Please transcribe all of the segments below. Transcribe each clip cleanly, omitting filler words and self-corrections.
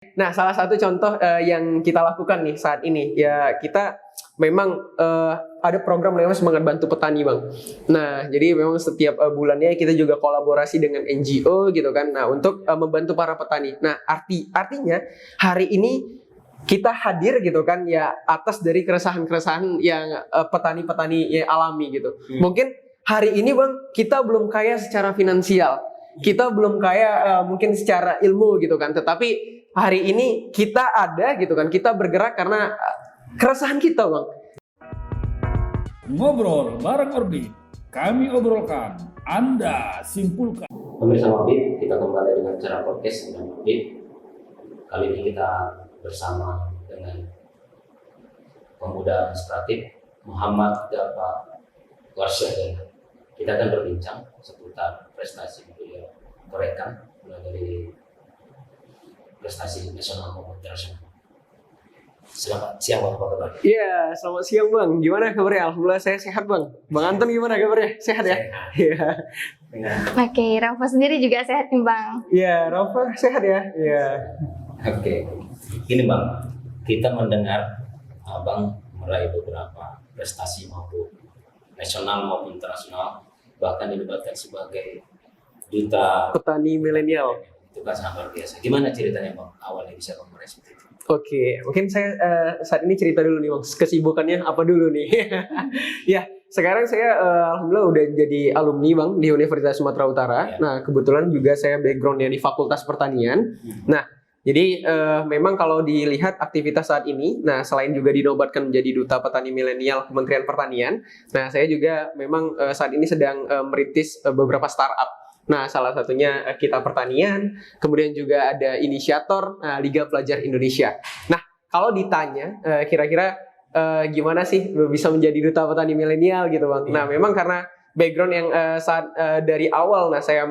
Nah, salah satu contoh yang kita lakukan nih saat ini, ya kita memang ada program namanya Semangat Bantu Petani, Bang. Nah, jadi memang setiap bulannya kita juga kolaborasi dengan NGO gitu kan. Nah, untuk membantu para petani. Nah, artinya hari ini kita hadir gitu kan ya atas dari keresahan-keresahan yang petani-petani yang alami gitu. Mungkin hari ini, Bang, kita belum kaya secara finansial. Kita belum kaya mungkin secara ilmu gitu kan, tetapi hari ini kita ada gitu kan, kita bergerak karena keresahan kita, Bang. Ngobrol bareng Orbit, kami obrolkan, Anda simpulkan. Pemirsa Orbit, kita kembali dengan acara podcast dengan Orbit. Kali ini kita bersama dengan pemuda inspiratif Muhammad Dafa Warsyah. Kita akan berbincang seputar prestasi yang beliau torehkan, mulai dari prestasi nasional maupun internasional. Selamat siang, Bang, apa kabar? Iya, selamat siang, Bang. Gimana kabarnya? Alhamdulillah saya sehat, Bang. Bang Anton gimana kabarnya? Sehat ya? Iya. Oke, Rafa sendiri juga sehat nih, Bang. Iya, Rafa sehat ya? Iya. Oke. Ini, Bang, kita mendengar Abang meraih beberapa prestasi maupun nasional maupun internasional, bahkan dilibatkan sebagai duta Petani milenial. Itu kan sangat luar biasa. Gimana ceritanya, Bang, awalnya bisa Bang meraih seperti itu? Oke, mungkin saya saat ini cerita dulu nih, Bang. Kesibukannya apa dulu nih? Ya, sekarang saya alhamdulillah udah jadi alumni, Bang, di Universitas Sumatera Utara. Ya. Nah, kebetulan juga saya backgroundnya di Fakultas Pertanian. Nah, jadi memang kalau dilihat aktivitas saat ini, nah selain juga dinobatkan menjadi Duta Petani Milenial Kementerian Pertanian, nah saya juga memang saat ini sedang merintis beberapa startup. Nah, salah satunya Kita Pertanian, kemudian juga ada inisiator Liga Pelajar Indonesia. Nah, kalau ditanya kira-kira gimana sih bisa menjadi Duta Petani Milenial gitu, Bang? Nah, memang karena background yang saat dari awal, nah saya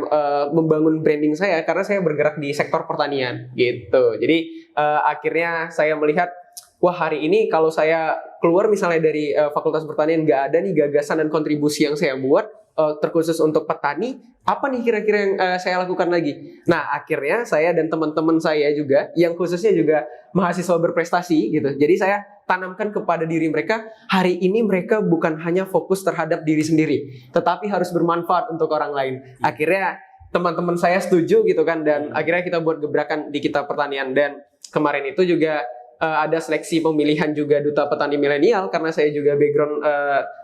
membangun branding saya karena saya bergerak di sektor pertanian gitu. Jadi akhirnya saya melihat, wah, hari ini kalau saya keluar misalnya dari Fakultas Pertanian, nggak ada nih gagasan dan kontribusi yang saya buat terkhusus untuk petani, apa nih kira-kira yang saya lakukan lagi? Nah, akhirnya saya dan teman-teman saya juga, yang khususnya juga mahasiswa berprestasi gitu. Jadi saya tanamkan kepada diri mereka, hari ini mereka bukan hanya fokus terhadap diri sendiri, tetapi harus bermanfaat untuk orang lain. Akhirnya teman-teman saya setuju gitu kan, dan akhirnya kita buat gebrakan di Kita Pertanian. Dan kemarin itu juga ada seleksi pemilihan juga Duta Petani Milenial karena saya juga background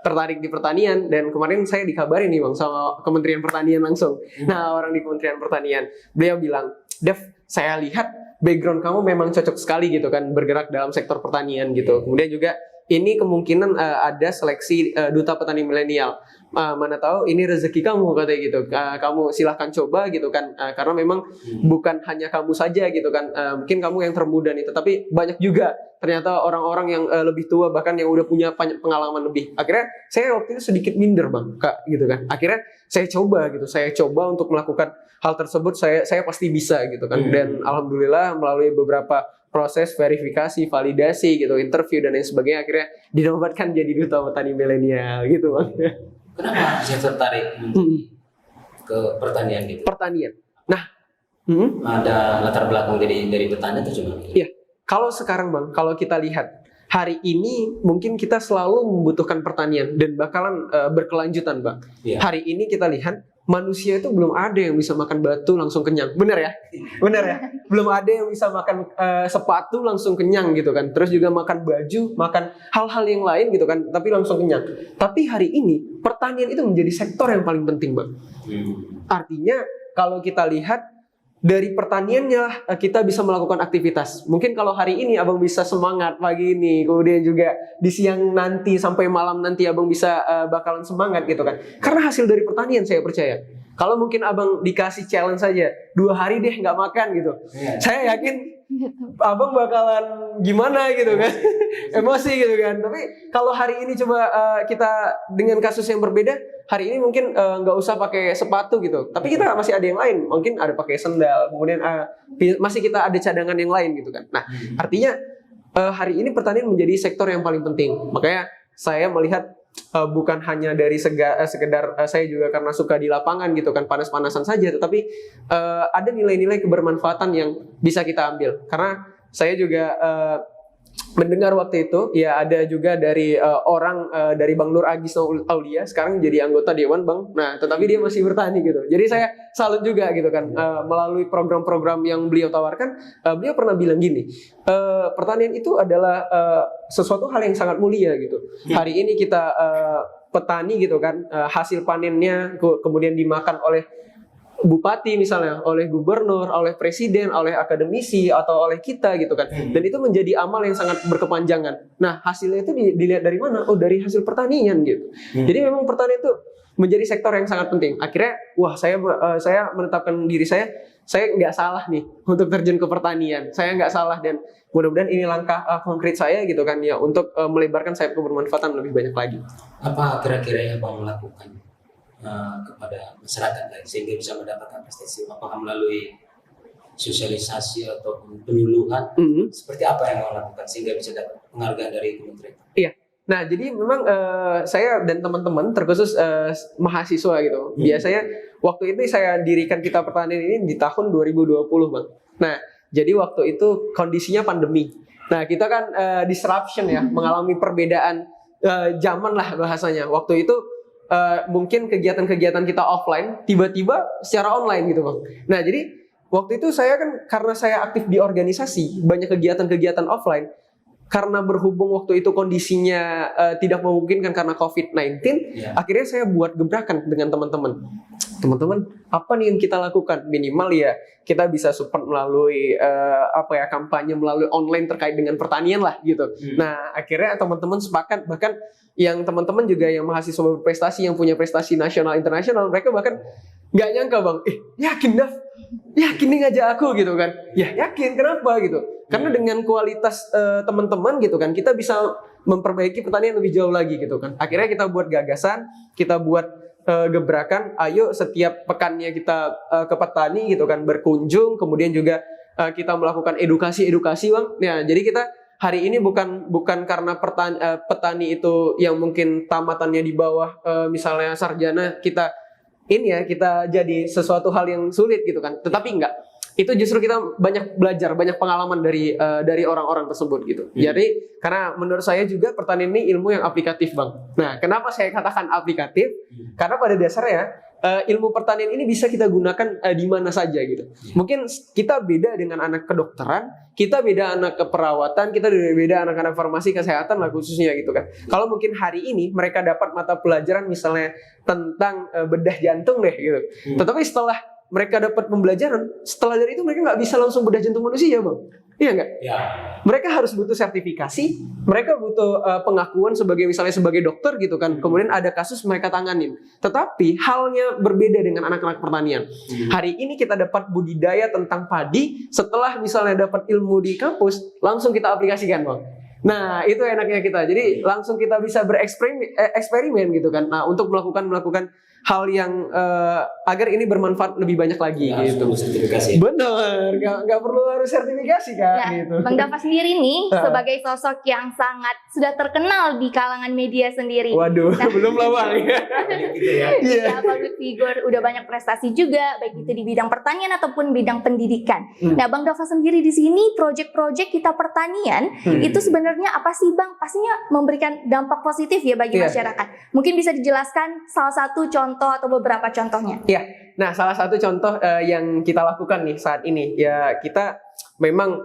tertarik di pertanian, dan kemarin saya dikabarin nih, Bang, sama Kementerian Pertanian langsung. Nah, orang di Kementerian Pertanian, beliau bilang, "Dev, saya lihat background kamu memang cocok sekali gitu kan bergerak dalam sektor pertanian gitu. Kemudian juga ini kemungkinan ada seleksi Duta Petani Milenial. Mana tahu ini rezeki kamu," katanya gitu. "Kamu silahkan coba gitu kan, karena memang bukan hanya kamu saja gitu kan. Mungkin kamu yang termuda nih, tetapi banyak juga ternyata orang-orang yang lebih tua, bahkan yang udah punya pengalaman lebih." Akhirnya saya waktu itu sedikit minder, Bang, Kak, gitu kan. Akhirnya saya coba gitu. Saya coba untuk melakukan hal tersebut. Saya pasti bisa gitu kan. Dan alhamdulillah melalui beberapa proses verifikasi, validasi gitu, interview dan lain sebagainya, akhirnya dinobatkan jadi Duta Petani Milenial gitu, Bang. Kenapa bisa tertarik ke pertanian gitu? Pertanian. Nah, Ada latar belakang dari petani atau cuma? iya. Kalau sekarang, Bang, kalau kita lihat hari ini mungkin kita selalu membutuhkan pertanian dan bakalan berkelanjutan, Bang. Iya. Hari ini kita lihat manusia itu belum ada yang bisa makan batu langsung kenyang. Bener ya? Bener ya? Belum ada yang bisa makan sepatu langsung kenyang gitu kan. Terus juga makan baju, makan hal-hal yang lain gitu kan, tapi langsung kenyang. Tapi hari ini pertanian itu menjadi sektor yang paling penting, Bang. Artinya kalau kita lihat dari pertaniannya kita bisa melakukan aktivitas. Mungkin kalau hari ini Abang bisa semangat pagi ini, kemudian juga di siang nanti sampai malam nanti Abang bisa bakalan semangat gitu kan. Karena hasil dari pertanian, saya percaya. Kalau mungkin Abang dikasih challenge saja, 2 hari deh nggak makan gitu, saya yakin Abang bakalan gimana gitu kan, emosi gitu kan. Tapi kalau hari ini coba kita dengan kasus yang berbeda, hari ini mungkin nggak usah pakai sepatu gitu, tapi kita masih ada yang lain, mungkin ada pakai sendal, kemudian masih kita ada cadangan yang lain gitu kan. Nah, artinya hari ini pertanian menjadi sektor yang paling penting. Makanya saya melihat bukan hanya dari sekedar saya juga karena suka di lapangan gitu kan, panas-panasan saja, tetapi ada nilai-nilai kebermanfaatan yang bisa kita ambil. Karena saya juga mendengar waktu itu ya ada juga dari orang dari Bang Nur Agis Aulia sekarang jadi anggota dewan Bang. Nah, tetapi dia masih bertani gitu. Jadi saya salut juga gitu kan melalui program-program yang beliau tawarkan. Beliau pernah bilang gini, pertanian itu adalah sesuatu hal yang sangat mulia gitu. Hari ini kita petani gitu kan, hasil panennya kemudian dimakan oleh bupati misalnya, oleh gubernur, oleh presiden, oleh akademisi atau oleh kita gitu kan. Dan itu menjadi amal yang sangat berkepanjangan. Nah, hasilnya itu dilihat dari mana? Oh, dari hasil pertanian gitu. Jadi memang pertanian itu menjadi sektor yang sangat penting. Akhirnya, wah saya menetapkan diri saya nggak salah nih untuk terjun ke pertanian. Saya nggak salah dan mudah-mudahan ini langkah konkret saya gitu kan ya untuk melebarkan sayap kebermanfaatan lebih banyak lagi. Apa kira-kira yang Bang lakukan kepada masyarakat sehingga bisa mendapatkan prestasi? Apakah melalui sosialisasi atau penyuluhan? Seperti apa yang Bang lakukan sehingga bisa dapat penghargaan dari kementerian? Iya. Nah, jadi memang saya dan teman-teman terkhusus mahasiswa gitu. Biasanya waktu itu saya dirikan Kita Pertanian ini di tahun 2020, Bang. Nah, jadi waktu itu kondisinya pandemi. Nah, kita kan disruption ya, mengalami perbedaan zaman lah bahasanya. Waktu itu mungkin kegiatan-kegiatan kita offline tiba-tiba secara online gitu, Bang. Nah, jadi waktu itu saya kan karena saya aktif di organisasi, banyak kegiatan-kegiatan offline. Karena berhubung waktu itu kondisinya tidak memungkinkan karena COVID-19, akhirnya saya buat gebrakan dengan teman-teman. Teman-teman, apa nih yang kita lakukan? Minimal ya kita bisa support melalui kampanye melalui online terkait dengan pertanian lah gitu. Nah, akhirnya teman-teman sepakat, bahkan yang teman-teman juga yang mahasiswa berprestasi yang punya prestasi nasional internasional, mereka bahkan nggak nyangka, Bang, yakin nih ngajak aku gitu kan. Ya yakin, kenapa gitu? Karena dengan kualitas teman-teman gitu kan, kita bisa memperbaiki pertanian lebih jauh lagi gitu kan. Akhirnya kita buat gagasan, kita buat gebrakan, ayo setiap pekannya kita ke petani gitu kan, berkunjung, kemudian juga kita melakukan edukasi, Bang. Ya, jadi kita hari ini bukan karena petani itu yang mungkin tamatannya di bawah misalnya sarjana kita jadi sesuatu hal yang sulit gitu kan. Tetapi enggak. Itu justru kita banyak belajar, banyak pengalaman dari orang-orang tersebut gitu. Jadi karena menurut saya juga pertanian ini ilmu yang aplikatif, Bang. Nah, kenapa saya katakan aplikatif? Karena pada dasarnya ilmu pertanian ini bisa kita gunakan di mana saja gitu. Mungkin kita beda dengan anak kedokteran, kita beda anak keperawatan, kita beda anak-anak farmasi kesehatan lah khususnya gitu kan. Kalau mungkin hari ini mereka dapat mata pelajaran misalnya tentang bedah jantung deh gitu. Tetapi setelah mereka dapat pembelajaran, setelah dari itu mereka nggak bisa langsung bedah jantung manusia, Bang. Iya nggak? Ya. Mereka harus butuh sertifikasi, mereka butuh pengakuan misalnya sebagai dokter gitu kan. Kemudian ada kasus mereka tanganin. Tetapi halnya berbeda dengan anak-anak pertanian. Hari ini kita dapat budidaya tentang padi, setelah misalnya dapat ilmu di kampus, langsung kita aplikasikan, Bang. Nah, itu enaknya kita. Jadi langsung kita bisa bereksperimen gitu kan. Nah, untuk melakukan hal yang agar ini bermanfaat lebih banyak lagi gitu. Sertifikasi. Benar, nggak perlu harus sertifikasi kan gitu. Bang Dava sendiri nih sebagai sosok yang sangat sudah terkenal di kalangan media sendiri. Waduh, belum lama ya. Iya, public figure, udah banyak prestasi juga, baik itu di bidang pertanian ataupun bidang pendidikan. Nah, Bang Dava sendiri di sini project-project Kita Pertanian itu sebenarnya apa sih, Bang? Pastinya memberikan dampak positif ya bagi masyarakat. Mungkin bisa dijelaskan salah satu contoh atau beberapa contohnya. Iya. Nah, salah satu contoh yang kita lakukan nih saat ini ya, kita memang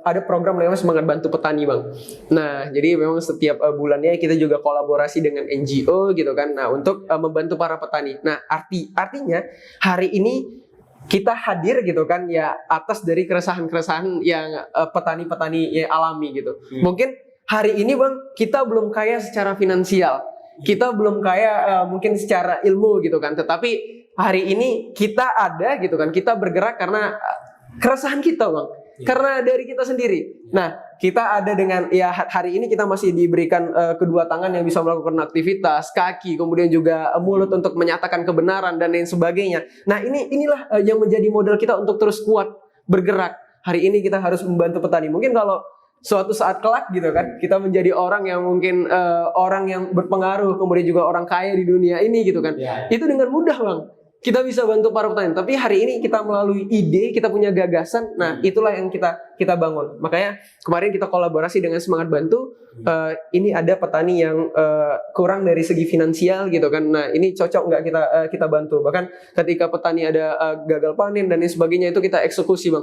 ada program namanya Semangat Bantu Petani, Bang. Nah, jadi memang setiap bulannya kita juga kolaborasi dengan NGO gitu kan. Nah, untuk membantu para petani. Nah, artinya hari ini kita hadir gitu kan ya atas dari keresahan-keresahan yang petani-petani alami gitu. Mungkin hari ini, Bang, kita belum kaya secara finansial. Kita belum kaya mungkin secara ilmu gitu kan, tetapi hari ini kita ada gitu kan, kita bergerak karena keresahan kita, Bang, karena dari kita sendiri. Nah, kita ada dengan ya hari ini kita masih diberikan kedua tangan yang bisa melakukan aktivitas, kaki, kemudian juga mulut untuk menyatakan kebenaran dan lain sebagainya. Nah, inilah yang menjadi modal kita untuk terus kuat bergerak. Hari ini kita harus membantu petani. Mungkin kalau suatu saat kelak gitu kan, kita menjadi orang yang mungkin orang yang berpengaruh, kemudian juga orang kaya di dunia ini gitu kan. Itu dengan mudah bang. Kita bisa bantu para petani, tapi hari ini kita melalui ide, kita punya gagasan, nah itulah yang kita bangun. Makanya kemarin kita kolaborasi dengan Semangat Bantu. Ini ada petani yang kurang dari segi finansial gitu kan. Nah ini cocok nggak kita bantu. Bahkan ketika petani ada gagal panen dan lain sebagainya, itu kita eksekusi bang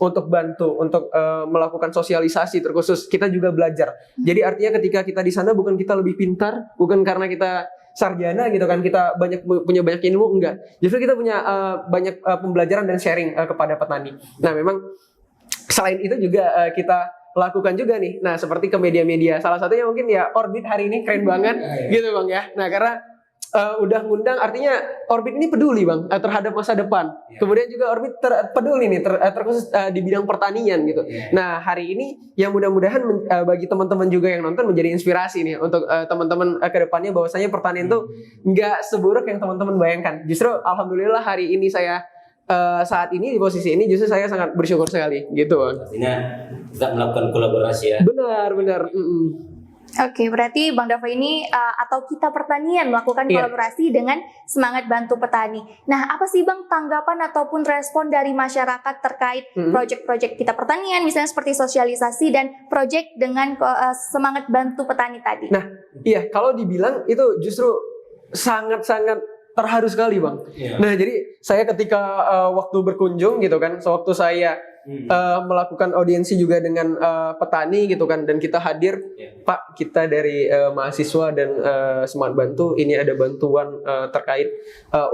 untuk bantu, untuk melakukan sosialisasi terkhusus. Kita juga belajar. Jadi artinya ketika kita di sana bukan kita lebih pintar, bukan karena kita sarjana gitu kan, kita punya banyak ilmu, enggak. Justru kita punya banyak pembelajaran dan sharing kepada petani. Nah memang selain itu juga kita lakukan juga nih. Nah seperti ke media-media, salah satunya mungkin ya Orbit hari ini keren banget gitu bang ya. Nah karena udah ngundang, artinya Orbit ini peduli bang terhadap masa depan. Kemudian juga Orbit peduli nih terkhusus di bidang pertanian gitu. Nah hari ini yang mudah-mudahan bagi teman-teman juga yang nonton menjadi inspirasi nih untuk teman-teman ke depannya, bahwasanya pertanian tuh nggak seburuk yang teman-teman bayangkan. Justru alhamdulillah hari ini saya saat ini di posisi ini justru saya sangat bersyukur sekali gitu bang. Artinya kita melakukan kolaborasi ya. Benar. Oke, berarti Bang Dava ini atau kita pertanian melakukan kolaborasi dengan Semangat Bantu Petani. Nah, apa sih Bang tanggapan ataupun respon dari masyarakat terkait proyek-proyek kita pertanian, misalnya seperti sosialisasi dan proyek dengan Semangat Bantu Petani tadi? Nah, iya, kalau dibilang itu justru sangat-sangat terharu sekali bang. Nah, jadi saya ketika waktu berkunjung gitu kan, sewaktu saya melakukan audiensi juga dengan petani gitu kan, dan kita hadir, Pak, kita dari mahasiswa dan Semangat Bantu, ini ada bantuan terkait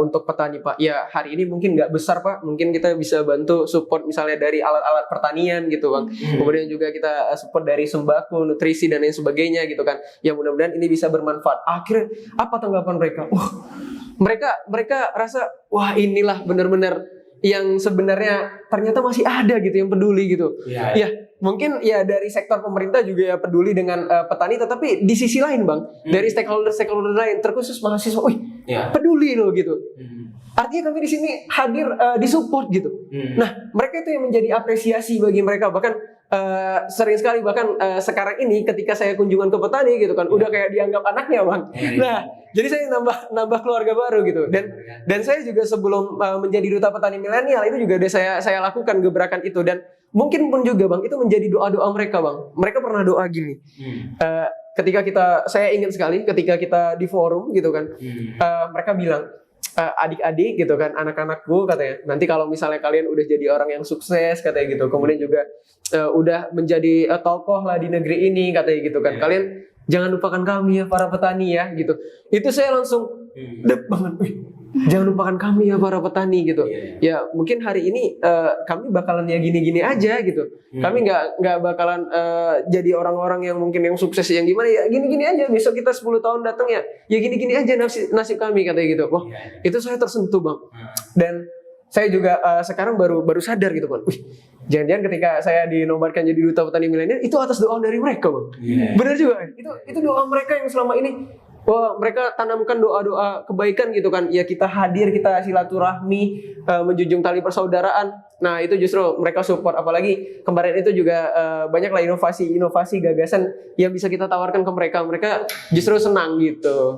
untuk petani Pak. Ya hari ini mungkin nggak besar Pak, mungkin kita bisa bantu support misalnya dari alat-alat pertanian gitu bang. Kemudian juga kita support dari sembako, nutrisi dan lain sebagainya gitu kan. Ya mudah-mudahan ini bisa bermanfaat. Akhirnya apa tanggapan mereka? Mereka rasa wah inilah benar-benar yang sebenarnya ternyata masih ada gitu yang peduli gitu. Ya mungkin ya dari sektor pemerintah juga ya peduli dengan petani, tetapi di sisi lain bang, dari stakeholder lain terkhusus mahasiswa, peduli loh gitu. Artinya kami di sini hadir disupport gitu. Nah mereka itu yang menjadi apresiasi bagi mereka. Bahkan sering sekali bahkan sekarang ini ketika saya kunjungan ke petani gitu kan, udah kayak dianggap anaknya bang. Nah jadi saya nambah keluarga baru gitu. Dan saya juga sebelum menjadi duta petani milenial itu juga udah saya lakukan gebrakan itu. Dan mungkin pun juga bang itu menjadi doa-doa mereka bang. Mereka pernah doa gini. Ketika saya ingat sekali ketika kita di forum gitu kan, mereka bilang, adik-adik gitu kan, anak-anakku katanya, nanti kalau misalnya kalian udah jadi orang yang sukses katanya gitu, kemudian juga udah menjadi tokoh lah di negeri ini katanya gitu kan, kalian jangan lupakan kami ya para petani ya gitu. Itu saya langsung dep banget, jangan lupakan kami ya para petani gitu. Ya mungkin hari ini kami bakalan ya gini-gini aja gitu. Kami nggak bakalan jadi orang-orang yang mungkin yang sukses yang gimana ya, gini-gini aja. Besok kita 10 tahun datang ya gini-gini aja nasib kami katanya gitu. Wah itu saya tersentuh bang. Dan saya juga sekarang baru sadar gitu kan. Jangan-jangan ketika saya dinobatkan jadi duta petani milenial itu atas doa dari mereka bang. Benar juga. Itu doa mereka yang selama ini. Wah, mereka tanamkan doa-doa kebaikan gitu kan. Ya kita hadir, kita silaturahmi, menjunjung tali persaudaraan. Nah itu justru mereka support. Apalagi kemarin itu juga banyaklah inovasi gagasan yang bisa kita tawarkan ke mereka. Mereka justru senang gitu.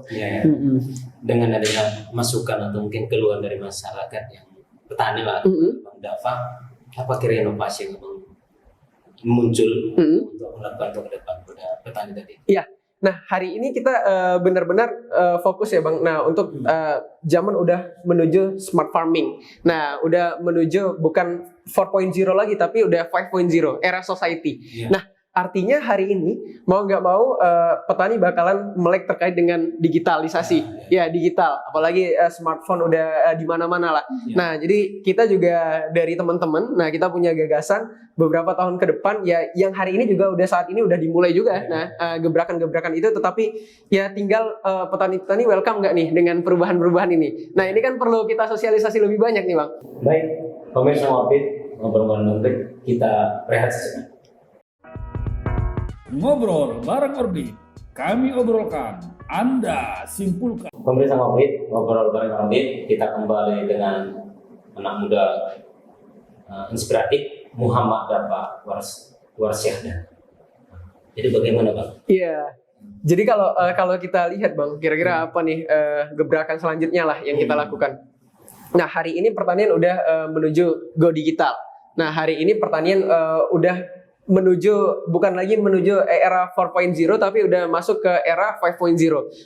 Dengan adanya masukan atau mungkin keluhan dari masyarakat yang petani lah, Bang Dava, apa kira inovasi yang muncul untuk melakukan ke depan pada petani tadi? Iya. Nah hari ini kita benar-benar fokus ya bang. Nah untuk zaman udah menuju smart farming. Nah udah menuju bukan 4.0 lagi tapi udah 5.0 era society. Nah artinya hari ini mau nggak mau petani bakalan melek terkait dengan digitalisasi. Ya digital, apalagi smartphone udah di mana-mana lah. Nah jadi kita juga dari teman-teman, nah kita punya gagasan beberapa tahun ke depan ya, yang hari ini juga udah saat ini udah dimulai juga. Nah gebrakan-gebrakan itu, tetapi ya tinggal petani-petani welcome nggak nih dengan perubahan-perubahan ini. Nah ini kan perlu kita sosialisasi lebih banyak nih bang. Baik, pemirsa Orbit, ngobrol-ngobrol Orbit, kita rehat sejenak. Ngobrol bareng Orbit, kami obrolkan, Anda simpulkan. Pemirsa Orbit, ngobrol bareng Orbit, kita kembali dengan anak muda inspiratif, Muhammad Dava Warsyahdan. Jadi bagaimana Bang? Iya. Jadi kalau kita lihat Bang, kira-kira apa nih gebrakan selanjutnya lah yang kita lakukan. Nah, hari ini pertanian udah menuju go digital. Nah, hari ini pertanian udah bukan lagi menuju era 4.0 tapi udah masuk ke era 5.0.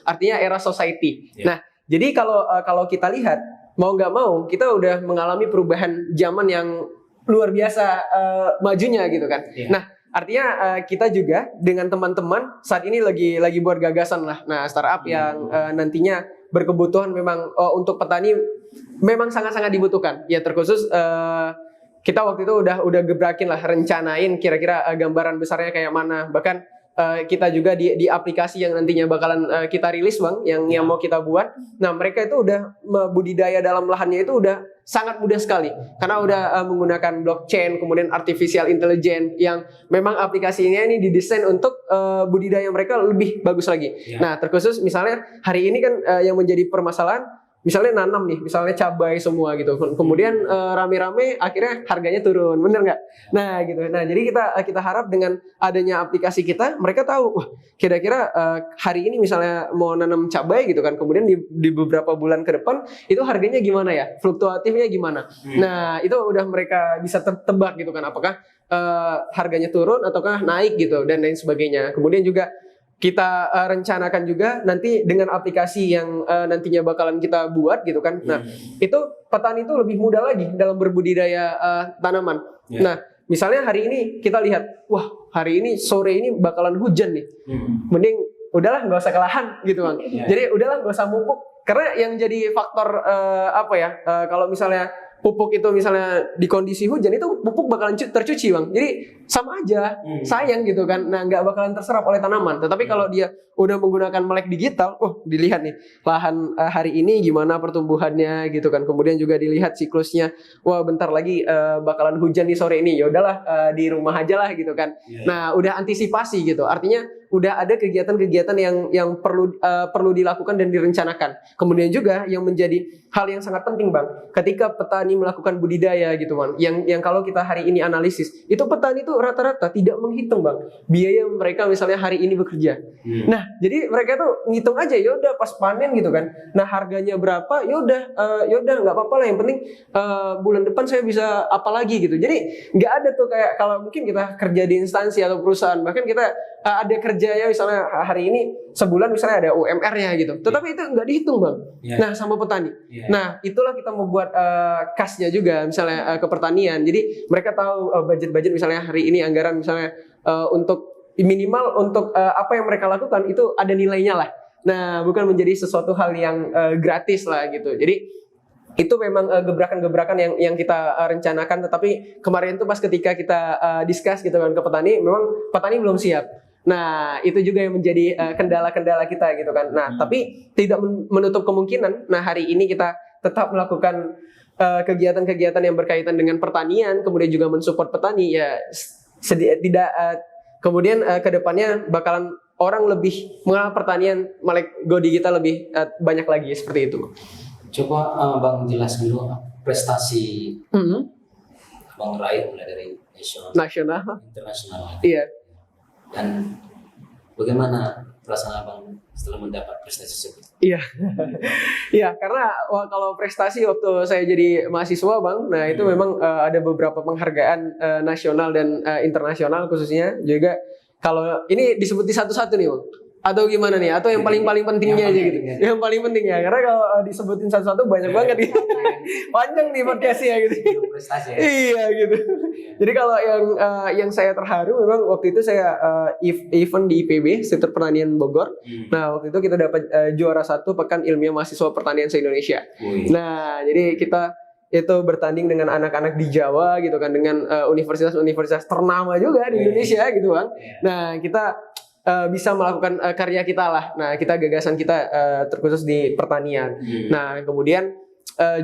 Artinya era society. Yeah. Nah, jadi kalau kita lihat mau nggak mau kita udah mengalami perubahan zaman yang luar biasa majunya gitu kan. Yeah. Nah, artinya kita juga dengan teman-teman saat ini lagi buat gagasan lah. Nah, startup yang nantinya berkebutuhan memang untuk petani memang sangat-sangat dibutuhkan. Ya terkhusus kita waktu itu udah gebrakin lah, rencanain kira-kira gambaran besarnya kayak mana. Bahkan kita juga di aplikasi yang nantinya bakalan kita rilis Bang, yang mau kita buat. Nah, mereka itu udah budidaya dalam lahannya itu udah sangat mudah sekali. Karena udah menggunakan blockchain, kemudian artificial intelligence yang memang aplikasinya ini didesain untuk budidaya mereka lebih bagus lagi. Ya. Nah, terkhusus misalnya hari ini kan yang menjadi permasalahan misalnya nanam nih, misalnya cabai semua gitu. Kemudian rame-rame akhirnya harganya turun, bener nggak? Nah gitu. Nah jadi kita harap dengan adanya aplikasi kita, mereka tahu, wah kira-kira hari ini misalnya mau nanam cabai gitu kan. Kemudian di beberapa bulan ke depan itu harganya gimana ya? Fluktuatifnya gimana? Nah itu udah mereka bisa tebak gitu kan. Apakah harganya turun ataukah naik gitu dan lain sebagainya. Kemudian juga kita rencanakan juga nanti dengan aplikasi yang nantinya bakalan kita buat gitu kan. Nah, itu petani itu lebih mudah lagi dalam berbudidaya tanaman. Yeah. Nah, misalnya hari ini kita lihat, wah hari ini sore ini bakalan hujan nih. Mending udahlah nggak usah ke lahan gitu Bang. Yeah. Jadi udahlah nggak usah mupuk. Karena yang jadi faktor kalau misalnya pupuk itu misalnya di kondisi hujan itu pupuk bakalan tercuci Bang. Jadi sama aja, sayang gitu kan. Nah, nggak bakalan terserap oleh tanaman. Tetapi kalau dia udah menggunakan melek digital, dilihat nih lahan hari ini gimana pertumbuhannya gitu kan. Kemudian juga dilihat siklusnya. Wah, bentar lagi bakalan hujan di sore ini. Ya udahlah di rumah aja lah gitu kan. Yeah. Nah, udah antisipasi gitu. Artinya udah ada kegiatan-kegiatan yang perlu dilakukan dan direncanakan. Kemudian juga yang menjadi hal yang sangat penting Bang, ketika petani melakukan budidaya gitu Bang, yang kalau kita hari ini analisis, itu petani itu rata-rata tidak menghitung Bang biaya mereka misalnya hari ini bekerja. Nah, jadi mereka tuh ngitung aja, ya udah pas panen gitu kan. Nah, harganya berapa? Ya udah nggak apa-apa lah, yang penting bulan depan saya bisa apa lagi gitu. Jadi nggak ada tuh kayak kalau mungkin kita kerja di instansi atau perusahaan, bahkan kita ada kerjanya misalnya hari ini sebulan misalnya ada UMR-nya gitu. Tetapi itu nggak dihitung Bang. Yeah. Nah, sama petani. Yeah. Nah, itulah kita membuat kasnya juga misalnya ke pertanian. Jadi mereka tahu budget-budget misalnya hari ini anggaran misalnya untuk minimal untuk apa yang mereka lakukan itu ada nilainya lah. Nah, bukan menjadi sesuatu hal yang gratis lah gitu. Jadi itu memang gebrakan-gebrakan yang kita rencanakan, tetapi kemarin tuh pas ketika kita discuss gitu kan ke petani, memang petani belum siap. Nah, itu juga yang menjadi kendala-kendala kita gitu kan. Nah, tapi tidak menutup kemungkinan. Nah, hari ini kita tetap melakukan kegiatan-kegiatan yang berkaitan dengan pertanian, kemudian juga mensupport petani ya kemudian ke depannya bakalan orang lebih mengenal pertanian melek go digital lebih banyak lagi seperti itu. Coba Bang jelas dulu prestasi Bang raih mulai dari nasional, internasional. iya. Dan bagaimana perasaan Abang setelah mendapat prestasi tersebut? Iya, iya karena kalau prestasi waktu saya jadi mahasiswa Bang, nah itu memang ada beberapa penghargaan nasional dan internasional khususnya juga. Kalau ini disebutin satu-satu nih Bang, atau gimana nih? Atau yang paling pentingnya aja gitu? Yang paling pentingnya, karena kalau disebutin satu-satu banyak banget gitu. Panjang nih podcastnya gitu. Prestasi ya? Iya gitu. Jadi kalau yang saya terharu memang waktu itu saya event di IPB, Institut Pertanian Bogor. Nah, waktu itu kita dapat juara 1 Pekan Ilmiah Mahasiswa Pertanian se-Indonesia. Nah, jadi kita itu bertanding dengan anak-anak di Jawa gitu kan, dengan universitas-universitas ternama juga di Indonesia gitu Bang. Nah, kita bisa melakukan karya kita lah. Nah, gagasan kita terkhusus di pertanian. Nah, kemudian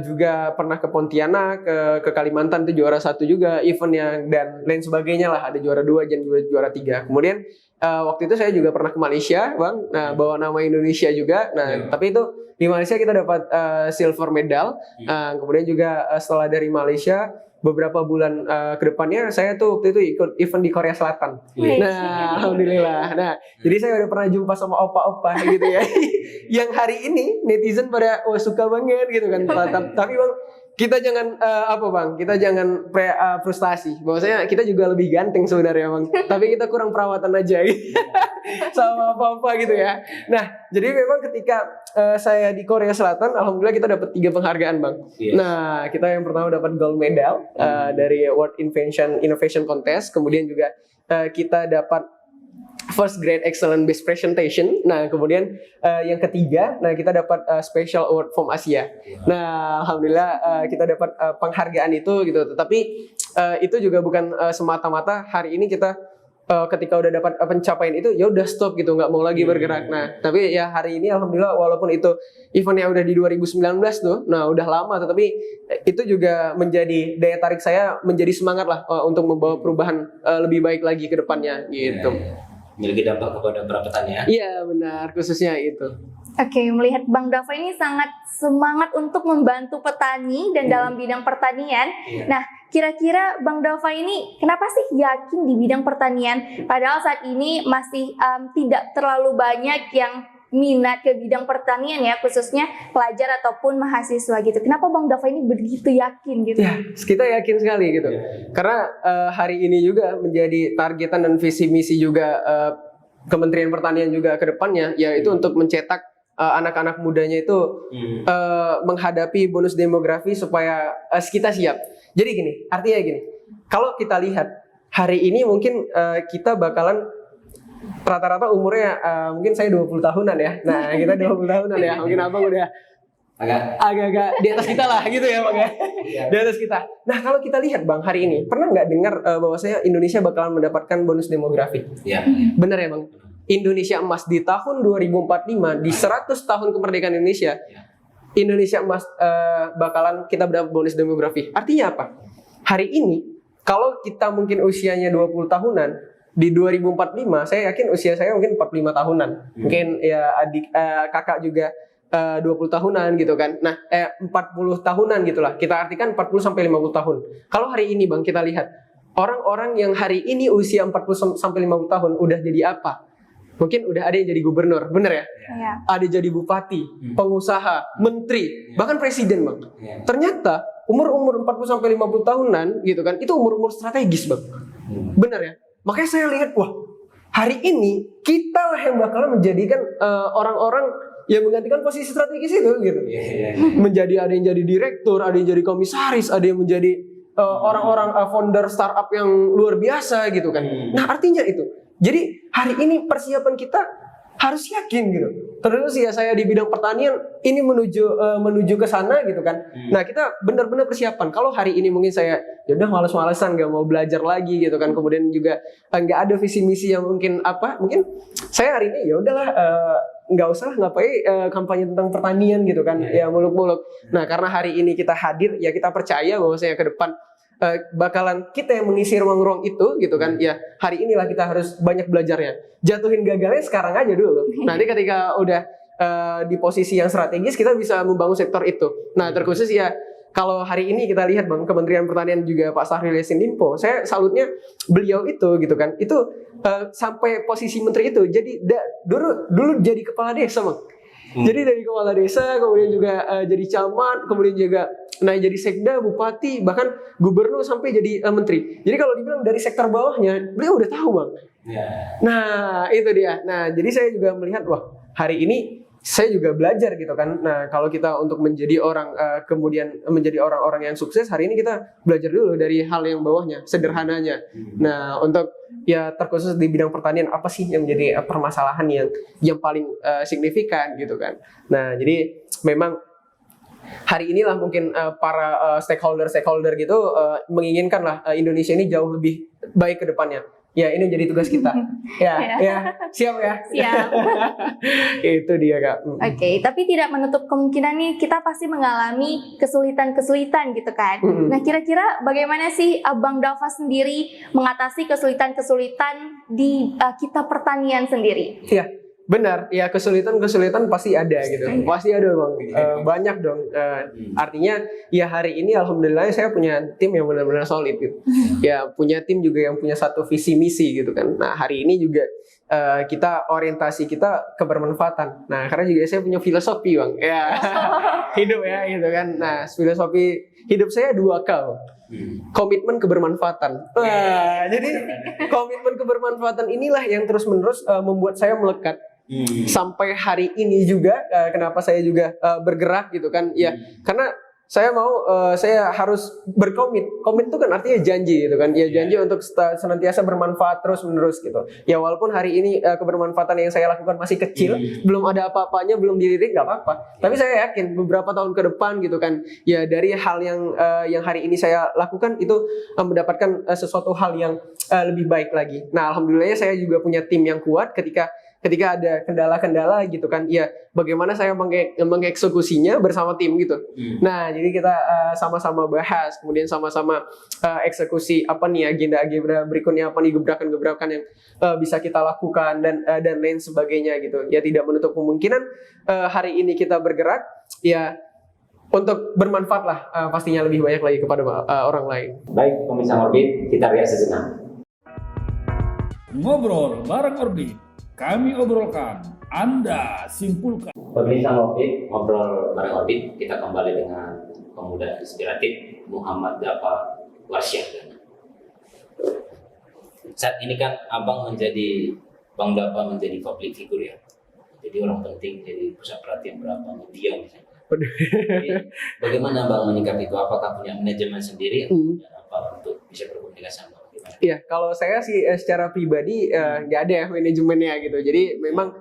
juga pernah ke Pontianak, ke Kalimantan itu juara 1 juga eventnya dan lain sebagainya lah, ada juara 2 dan juara 3. Kemudian waktu itu saya juga pernah ke Malaysia Bang, nah bawa nama Indonesia juga. Nah tapi itu di Malaysia kita dapat silver medal. Kemudian juga setelah dari Malaysia beberapa bulan ke depannya saya tuh waktu itu ikut event di Korea Selatan. Wih. Nah, alhamdulillah. Nah, jadi saya udah pernah jumpa sama opa-opa gitu ya. Yang hari ini netizen pada suka banget gitu kan. Tapi Bang, kita jangan kita jangan frustasi. Bahwasanya kita juga lebih ganteng sebenarnya Bang. Tapi kita kurang perawatan aja gitu. Sama apa-apa gitu ya. Nah, jadi memang ketika saya di Korea Selatan, alhamdulillah kita dapat 3 penghargaan Bang. Yes. Nah, kita yang pertama dapat gold medal dari World Innovation Contest, kemudian juga kita dapat First Grade Excellent Best Presentation. Nah, kemudian yang ketiga, nah kita dapat Special Award from Asia. Nah, alhamdulillah kita dapat penghargaan itu gitu. Tetapi itu juga bukan semata-mata hari ini kita ketika udah dapat pencapaian itu ya udah stop gitu, nggak mau lagi bergerak. Nah, tapi ya hari ini alhamdulillah walaupun itu eventnya udah di 2019 tuh, nah udah lama, tetapi itu juga menjadi daya tarik saya, menjadi semangat lah untuk membawa perubahan lebih baik lagi ke depannya gitu. Memiliki dampak kepada para petani ya. Iya benar, khususnya itu. Oke, melihat Bang Dava ini sangat semangat untuk membantu petani dan dalam bidang pertanian. Iya. Nah, kira-kira Bang Dava ini kenapa sih yakin di bidang pertanian? Padahal saat ini masih tidak terlalu banyak yang minat ke bidang pertanian ya, khususnya pelajar ataupun mahasiswa gitu. Kenapa Bang Dava ini begitu yakin gitu? Ya, kita yakin sekali gitu. Karena hari ini juga menjadi targetan dan visi misi juga Kementerian Pertanian juga ke depannya, yaitu untuk mencetak anak-anak mudanya itu menghadapi bonus demografi supaya kita siap. Jadi gini, artinya gini, kalau kita lihat hari ini mungkin kita bakalan rata-rata umurnya mungkin saya 20 tahunan ya. Nah, kita 20 tahunan ya. Mungkin Abang udah agak-agak di atas kita lah gitu ya Bang ya. Di atas kita. Nah, kalau kita lihat Bang hari ini, pernah nggak dengar bahwasanya Indonesia bakalan mendapatkan bonus demografi? Iya. Benar ya Bang? Indonesia Emas di tahun 2045, di 100 tahun kemerdekaan Indonesia, Indonesia Emas bakalan kita mendapat bonus demografi. Artinya apa? Hari ini, kalau kita mungkin usianya 20 tahunan, di 2045, saya yakin usia saya mungkin 45 tahunan. Mungkin ya adik kakak juga 20 tahunan gitu kan. Nah, 40 tahunan gitulah. Kita artikan 40 sampai 50 tahun. Kalau hari ini Bang kita lihat orang-orang yang hari ini usia 40 sampai 50 tahun udah jadi apa? Mungkin udah ada yang jadi gubernur, bener ya? Iya. Ada jadi bupati, pengusaha, menteri, bahkan presiden Bang. Iya. Ternyata umur-umur 40 sampai 50 tahunan gitu kan, itu umur-umur strategis Bang. Bener ya? Makanya saya lihat, wah, hari ini kita lah yang bakalan menjadikan orang-orang yang menggantikan posisi strategis itu gitu. Menjadi, ada yang jadi direktur, ada yang jadi komisaris, ada yang menjadi orang-orang founder startup yang luar biasa gitu kan. Nah, artinya itu. Jadi hari ini persiapan kita harus yakin gitu. Terus ya saya di bidang pertanian ini menuju ke sana gitu kan. Nah, kita benar-benar persiapan. Kalau hari ini mungkin saya ya udah malas-malasan, nggak mau belajar lagi gitu kan. Kemudian juga nggak ada visi misi yang mungkin mungkin saya hari ini ya udahlah nggak usah ngapain kampanye tentang pertanian gitu kan. Ya muluk-muluk. Nah, karena hari ini kita hadir, ya kita percaya bahwa saya ke depan bakalan kita yang mengisi ruang-ruang itu gitu kan. Ya hari inilah kita harus banyak belajarnya. Jatuhin gagalnya sekarang aja dulu. Nanti ketika udah di posisi yang strategis, kita bisa membangun sektor itu. Nah, terkhusus ya kalau hari ini kita lihat Bang, Kementerian Pertanian juga Pak Syahrul Yassin Limpo, saya salutnya beliau itu gitu kan. Itu sampai posisi menteri itu jadi dulu jadi kepala desa Bang. Jadi dari kepala desa, kemudian juga jadi camat, kemudian juga naik jadi sekda, bupati, bahkan gubernur sampai jadi menteri. Jadi kalau dibilang dari sektor bawahnya, beliau udah tahu Bang. Nah, itu dia. Nah, jadi saya juga melihat, wah, hari ini saya juga belajar gitu kan. Nah, kalau kita untuk menjadi orang kemudian menjadi orang-orang yang sukses, hari ini kita belajar dulu dari hal yang bawahnya, sederhananya. Nah, untuk ya terkhusus di bidang pertanian, apa sih yang menjadi permasalahan yang paling signifikan gitu kan. Nah, jadi memang hari inilah mungkin para stakeholder gitu menginginkan lah Indonesia ini jauh lebih baik ke depannya. Ya, ini jadi tugas kita. Ya, siap ya. Siap. Itu dia Kak. Oke, tapi tidak menutup kemungkinan nih kita pasti mengalami kesulitan-kesulitan gitu kan. Nah, kira-kira bagaimana sih Bang Dava sendiri mengatasi kesulitan-kesulitan di kita pertanian sendiri? Iya. Benar, ya kesulitan pasti ada gitu, pasti ada bang, banyak dong. Artinya ya hari ini alhamdulillah saya punya tim yang benar-benar solid gitu, ya punya tim juga yang punya satu visi misi gitu kan. Nah hari ini juga kita orientasi kita kebermanfaatan. Nah karena juga saya punya filosofi bang, ya hidup ya gitu kan. Nah filosofi hidup saya 2K bang. Komitmen kebermanfaatan. Wah, jadi komitmen kebermanfaatan inilah yang terus-menerus membuat saya melekat. Sampai hari ini juga kenapa saya juga bergerak gitu kan ya karena saya saya harus berkomit. Komit itu kan artinya janji gitu kan ya, janji untuk senantiasa bermanfaat terus menerus gitu ya. Walaupun hari ini kebermanfaatan yang saya lakukan masih kecil, belum ada apa-apanya, belum dilirik, nggak apa-apa, tapi saya yakin beberapa tahun ke depan gitu kan ya, dari hal yang hari ini saya lakukan itu mendapatkan sesuatu hal yang lebih baik lagi. Nah alhamdulillahnya saya juga punya tim yang kuat ketika ada kendala-kendala gitu kan ya, bagaimana saya mengeksekusinya bersama tim gitu. Nah jadi kita sama-sama bahas, kemudian sama-sama eksekusi apa nih agenda berikutnya, apa nih gebrakan-gebrakan yang bisa kita lakukan dan lain sebagainya gitu ya. Tidak menutup kemungkinan hari ini kita bergerak ya untuk bermanfaat lah pastinya lebih banyak lagi kepada orang lain. Baik pemirsa Orbit, kita lihat sejenak. Ngobrol bareng Orbit, kami obrolkan, Anda simpulkan. Pemirsa Orbit, ngobrol bareng Orbit, kita kembali dengan pemuda inspiratif Muhammad Dafa Warsyah. Saat ini kan Bang Dafa menjadi public figure ya. Jadi orang penting, jadi pusat perhatian berapa media misalnya. Jadi, bagaimana Bang menyikapi itu? Apakah punya manajemen sendiri dan apa untuk bisa berkomunikasi sama? Iya, kalau saya sih secara pribadi nggak ada ya manajemennya gitu. Jadi memang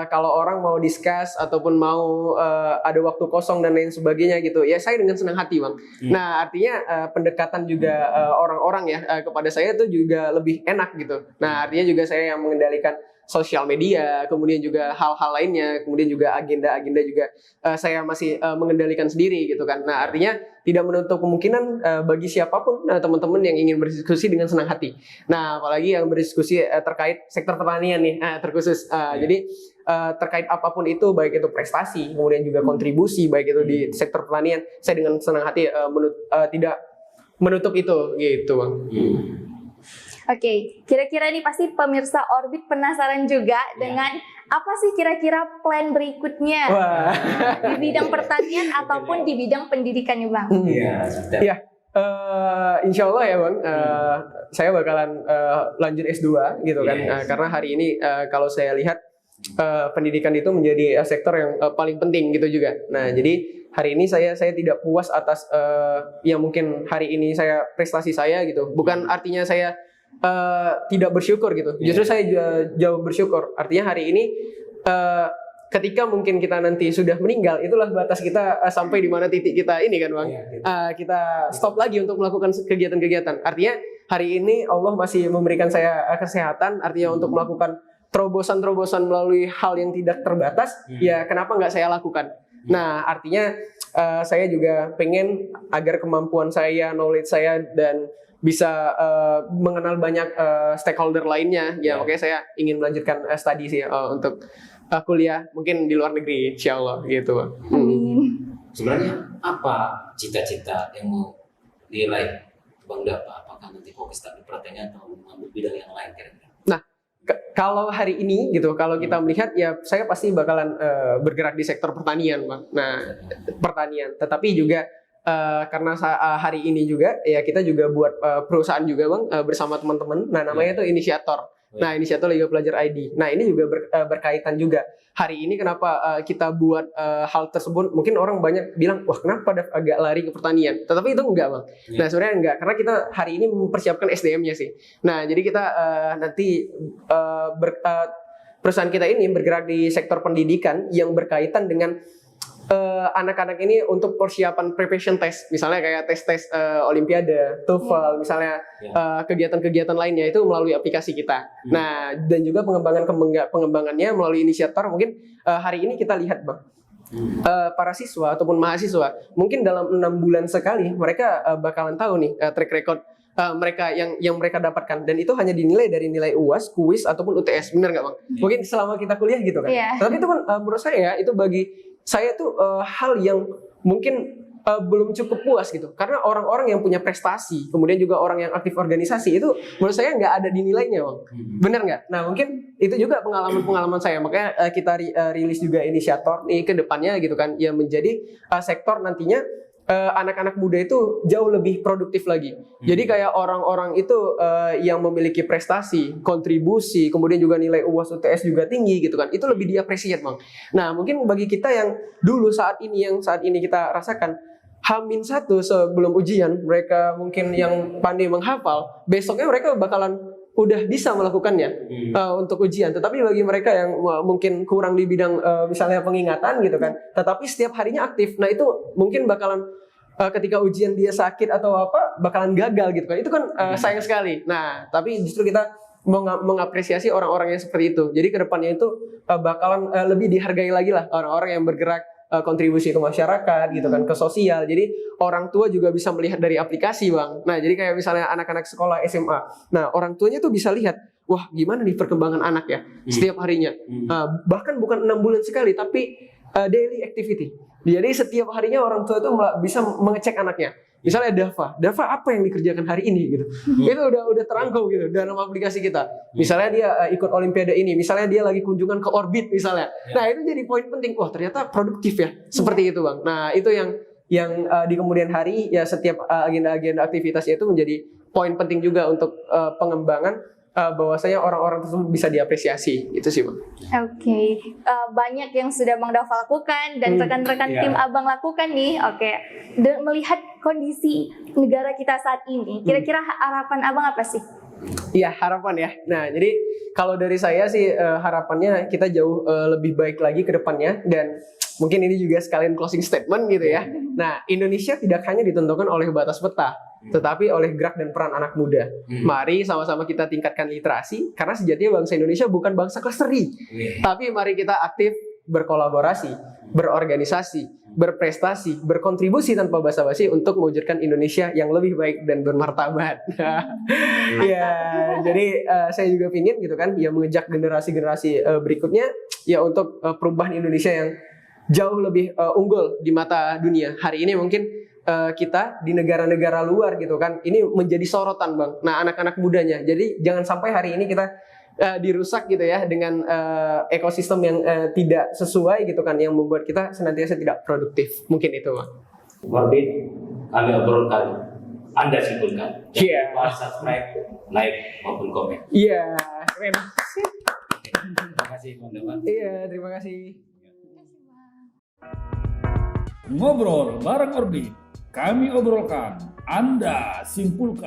kalau orang mau discuss ataupun mau ada waktu kosong dan lain sebagainya gitu, ya saya dengan senang hati bang. Nah artinya pendekatan juga orang-orang ya kepada saya itu juga lebih enak gitu. Nah artinya juga saya yang mengendalikan sosial media, kemudian juga hal-hal lainnya, kemudian juga agenda-agenda juga saya masih mengendalikan sendiri gitu kan. Nah artinya tidak menutup kemungkinan bagi siapapun teman-teman yang ingin berdiskusi dengan senang hati. Nah apalagi yang berdiskusi terkait sektor pertanian nih terkhusus. Jadi terkait apapun itu, baik itu prestasi, kemudian juga kontribusi, baik itu di sektor pertanian, saya dengan senang hati tidak menutup itu gitu bang. Oke, kira-kira nih pasti pemirsa Orbit penasaran juga dengan apa sih kira-kira plan berikutnya di bidang pertanian ataupun di bidang pendidikan nih Bang? Iya, insya Allah ya Bang, saya bakalan lanjut S2 gitu kan, karena hari ini kalau saya lihat pendidikan itu menjadi sektor yang paling penting gitu juga. Nah jadi hari ini saya tidak puas atas yang mungkin hari ini saya prestasi saya gitu, bukan artinya saya tidak bersyukur gitu. Justru saya jauh bersyukur. Artinya hari ini ketika mungkin kita nanti sudah meninggal, itulah batas kita sampai di mana titik kita ini kan bang. Kita stop lagi untuk melakukan kegiatan-kegiatan. Artinya hari ini Allah masih memberikan saya kesehatan. Artinya untuk melakukan terobosan-terobosan melalui hal yang tidak terbatas, ya kenapa nggak saya lakukan? Nah artinya saya juga pengen agar kemampuan saya, knowledge saya dan bisa mengenal banyak stakeholder lainnya ya. Oke, saya ingin melanjutkan studi sih untuk kuliah mungkin di luar negeri insyaallah gitu. Sebenarnya apa cita-cita yang mau diraih Bang Dafa? Apakah nanti fokus di pertanian atau mengambil bidang yang lain kira-kira? Nah kalau hari ini gitu, kalau kita melihat ya saya pasti bakalan bergerak di sektor pertanian bang. Nah pertanian, tetapi juga karena hari ini juga ya kita juga buat perusahaan juga bang bersama teman-teman. Nah namanya itu Inisiator. Nah Inisiator Liga Pelajar ID. Nah ini juga berkaitan juga. Hari ini kenapa kita buat hal tersebut? Mungkin orang banyak bilang wah kenapa agak lari ke pertanian. Tetapi itu enggak bang. Nah sebenarnya enggak, karena kita hari ini mempersiapkan SDM-nya sih. Nah jadi kita nanti perusahaan kita ini bergerak di sektor pendidikan yang berkaitan dengan anak-anak ini untuk persiapan preparation test, misalnya kayak tes Olimpiade, TOEFL, misalnya kegiatan-kegiatan lainnya itu melalui aplikasi kita. Nah dan juga pengembangannya melalui Inisiator. Mungkin hari ini kita lihat bang, para siswa ataupun mahasiswa mungkin dalam 6 bulan sekali mereka bakalan tahu nih track record mereka yang mereka dapatkan, dan itu hanya dinilai dari nilai UAS, kuis ataupun UTS, benar nggak Bang? Mungkin selama kita kuliah gitu kan. Tapi itu kan menurut saya itu bagi saya tuh hal yang mungkin belum cukup puas gitu, karena orang-orang yang punya prestasi, kemudian juga orang yang aktif organisasi itu menurut saya nggak ada di nilainya Bang. Benar nggak? Nah mungkin itu juga pengalaman saya, makanya kita rilis juga inisiator nih ke depannya gitu kan, yang menjadi sektor nantinya anak-anak muda itu jauh lebih produktif lagi. Jadi kayak orang-orang itu yang memiliki prestasi, kontribusi, kemudian juga nilai UAS UTS juga tinggi gitu kan, itu lebih diapresiasi Bang. Nah mungkin bagi kita yang dulu saat ini kita rasakan, H-1 sebelum ujian, mereka mungkin yang pandai menghafal, besoknya mereka bakalan udah bisa melakukannya untuk ujian. Tetapi bagi mereka yang mungkin kurang di bidang misalnya pengingatan gitu kan, tetapi setiap harinya aktif, nah itu mungkin bakalan ketika ujian dia sakit atau apa, bakalan gagal gitu kan. Itu kan sayang sekali. Nah, tapi justru kita mengapresiasi orang-orang yang seperti itu. Jadi kedepannya itu bakalan lebih dihargai lagi lah orang-orang yang bergerak kontribusi ke masyarakat gitu kan, ke sosial. Jadi orang tua juga bisa melihat dari aplikasi Bang. Nah jadi kayak misalnya anak-anak sekolah SMA, nah orang tuanya tuh bisa lihat, wah gimana nih perkembangan anak ya setiap harinya, bahkan bukan 6 bulan sekali, tapi daily activity. Jadi setiap harinya orang tua tuh bisa mengecek anaknya. Misalnya Dava apa yang dikerjakan hari ini gitu. Itu udah terangkum gitu dalam aplikasi kita. Misalnya dia ikut olimpiade ini, misalnya dia lagi kunjungan ke orbit misalnya. Nah, itu jadi poin penting. Wah, ternyata produktif ya. Seperti itu, Bang. Nah, itu yang di kemudian hari ya setiap agenda-agenda aktivitasnya itu menjadi poin penting juga untuk pengembangan bahwasanya orang-orang tersebut bisa diapresiasi. Itu sih Bang. Oke. Banyak yang sudah Bang Dava lakukan dan rekan-rekan tim Abang lakukan nih. Oke. Dan melihat kondisi negara kita saat ini, kira-kira harapan Abang apa sih? Iya, harapan ya. Nah, jadi kalau dari saya sih harapannya kita jauh lebih baik lagi ke depannya, dan mungkin ini juga sekalian closing statement gitu ya. Nah, Indonesia tidak hanya ditentukan oleh batas peta, tetapi oleh gerak dan peran anak muda. Mari sama-sama kita tingkatkan literasi, karena sejatinya bangsa Indonesia bukan bangsa kelesteri. Tapi mari kita aktif berkolaborasi, berorganisasi, berprestasi, berkontribusi tanpa basa-basi untuk mewujudkan Indonesia yang lebih baik dan bermartabat. Ya, jadi saya juga pingin gitu kan, ya mengejak generasi-generasi berikutnya ya untuk perubahan Indonesia yang jauh lebih unggul di mata dunia. Hari ini mungkin kita di negara-negara luar gitu kan, ini menjadi sorotan Bang. Nah, anak-anak mudanya. Jadi jangan sampai hari ini kita dirusak gitu ya dengan ekosistem yang tidak sesuai gitu kan, yang membuat kita senantiasa tidak produktif. Mungkin itu Bang. Orbit kami obrolkan, Anda simpulkan. Iya. Subscribe, like maupun komen. Iya, keren. Terima kasih teman-teman. Iya, terima kasih. Ngobrol bareng Orbit, kami obrolkan, Anda simpulkan.